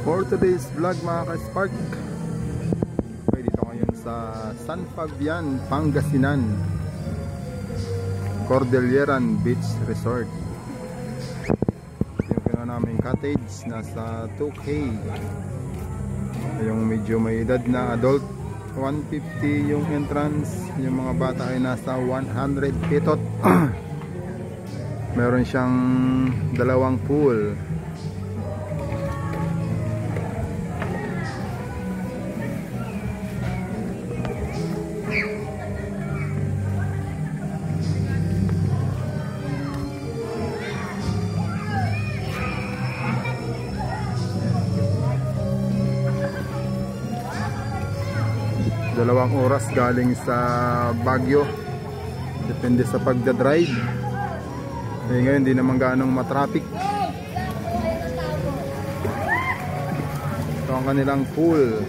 For today's vlog mga ka-Spark, okay, dito ngayon sa San Fabian, Pangasinan, Cordilleran Beach Resort. Yung kaya namin cottage nasa 2K. Yung medyo may edad na adult 150 yung entrance, yung mga bata ay nasa 100 pitot. Meron siyang dalawang pool. Dalawang oras galing sa Baguio, depende sa pagdadrive. Eh, ngayon hindi naman ganong matraffic. Ito ang kanilang pool.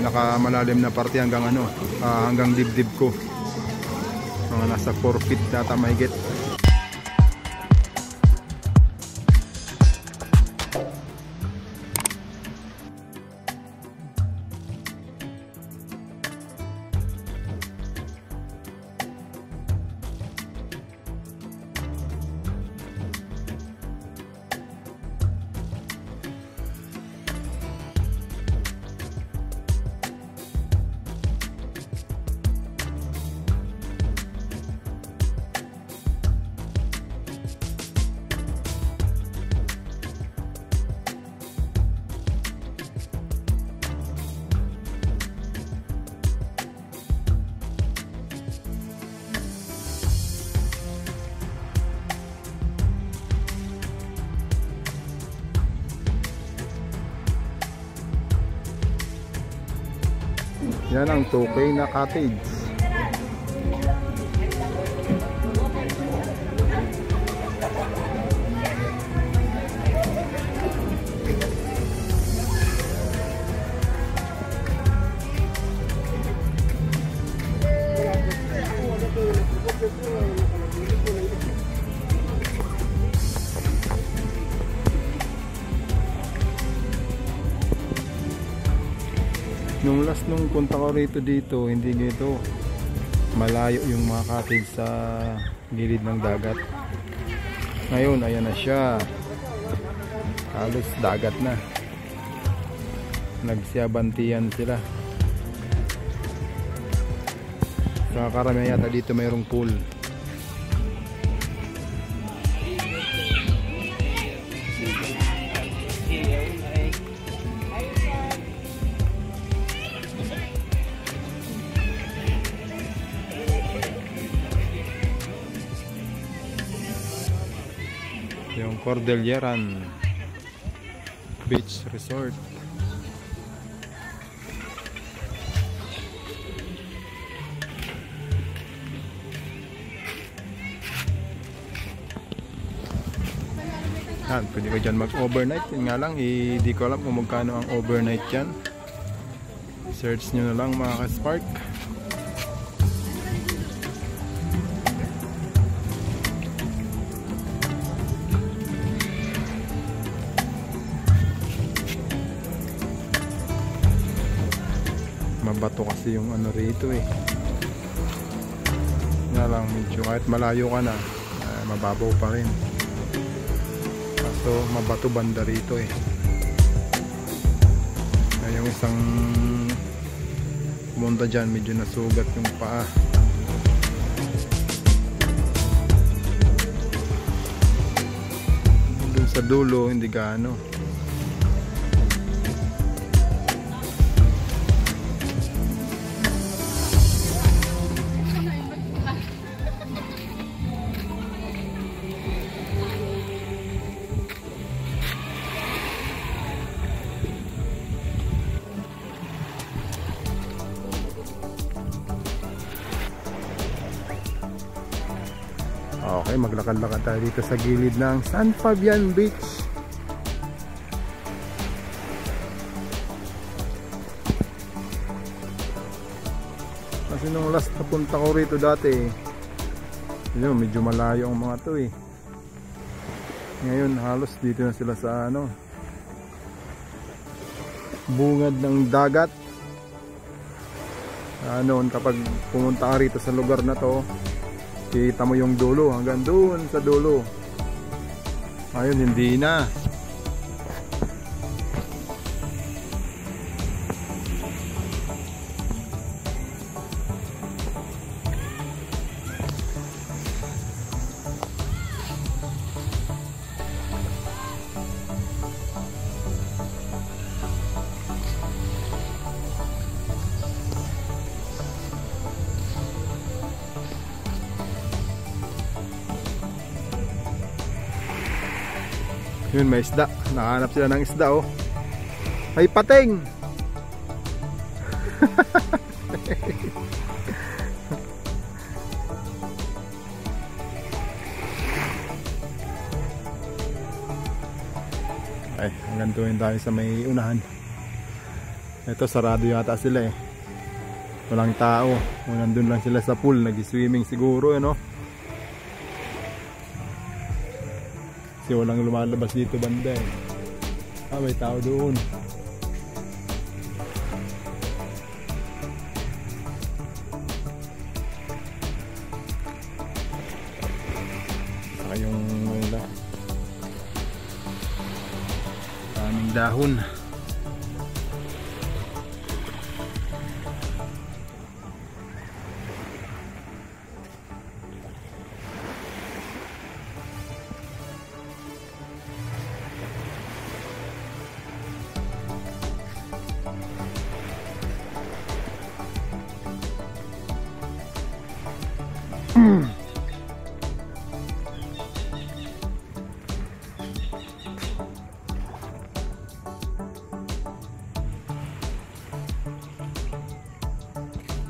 Pinakamalalim na parte hanggang hanggang dibdib ko, mga nasa 4 feet data mahigit. Yan ang 2K na cottage. Nung punta ko rito dito, hindi dito malayo yung mga cottage sa gilid ng dagat. Ngayon ayan na siya, halos dagat na, nagsiabantiyan sila. Sa karamihan yata dito mayroong pool. Yung Cordilleran Beach Resort. Pwede ka dyan mag-overnight. Yun nga lang, hindi ko alam kung magkano ang overnight dyan. Search nyo na lang mga ka-Spark. Mabato kasi yung rito eh. Nga lang, medyo kahit malayo ka na, mababaw pa rin. Kaso mabato banda rito eh. Yung isang pumunta dyan, medyo nasugat yung paa. Dun sa dulo hindi gaano. Okay, maglakad-lakad tayo dito sa gilid ng San Fabian Beach. Kasi nung last na punta ko rito dati, yun, medyo malayo ang mga to eh. Ngayon halos dito na sila sa ano, bungad ng dagat. Noon kapag pumunta ka rito sa lugar na to, kita mo yung dulo hanggang doon sa dulo. Ngayon hindi na. Yun, may isda. Nakahanap sila ng isda oh. Ay pating. Ay, hanggang doon tayo sa may unahan. Ito sarado yata sila eh. Walang tao. Nandun lang sila sa pool, nag-swimming siguro ano. Kasi walang lumalabas dito banda eh. May tao doon. Saka yung daming dahon.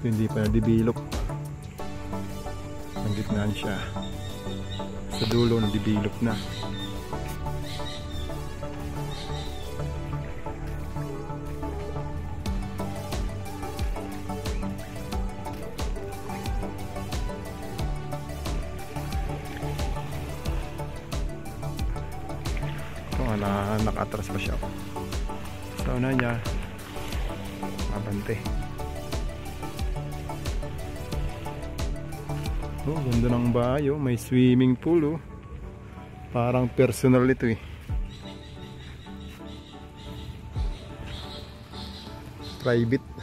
Hindi pa na-develop. Ang gitnaan siya. Sa dulo na-develop na. Ito nga, nakatras pa siya. Sa una niya, abante. Oh, ganda ng bahay oh. May swimming pool oh. Parang personal ito eh. Private.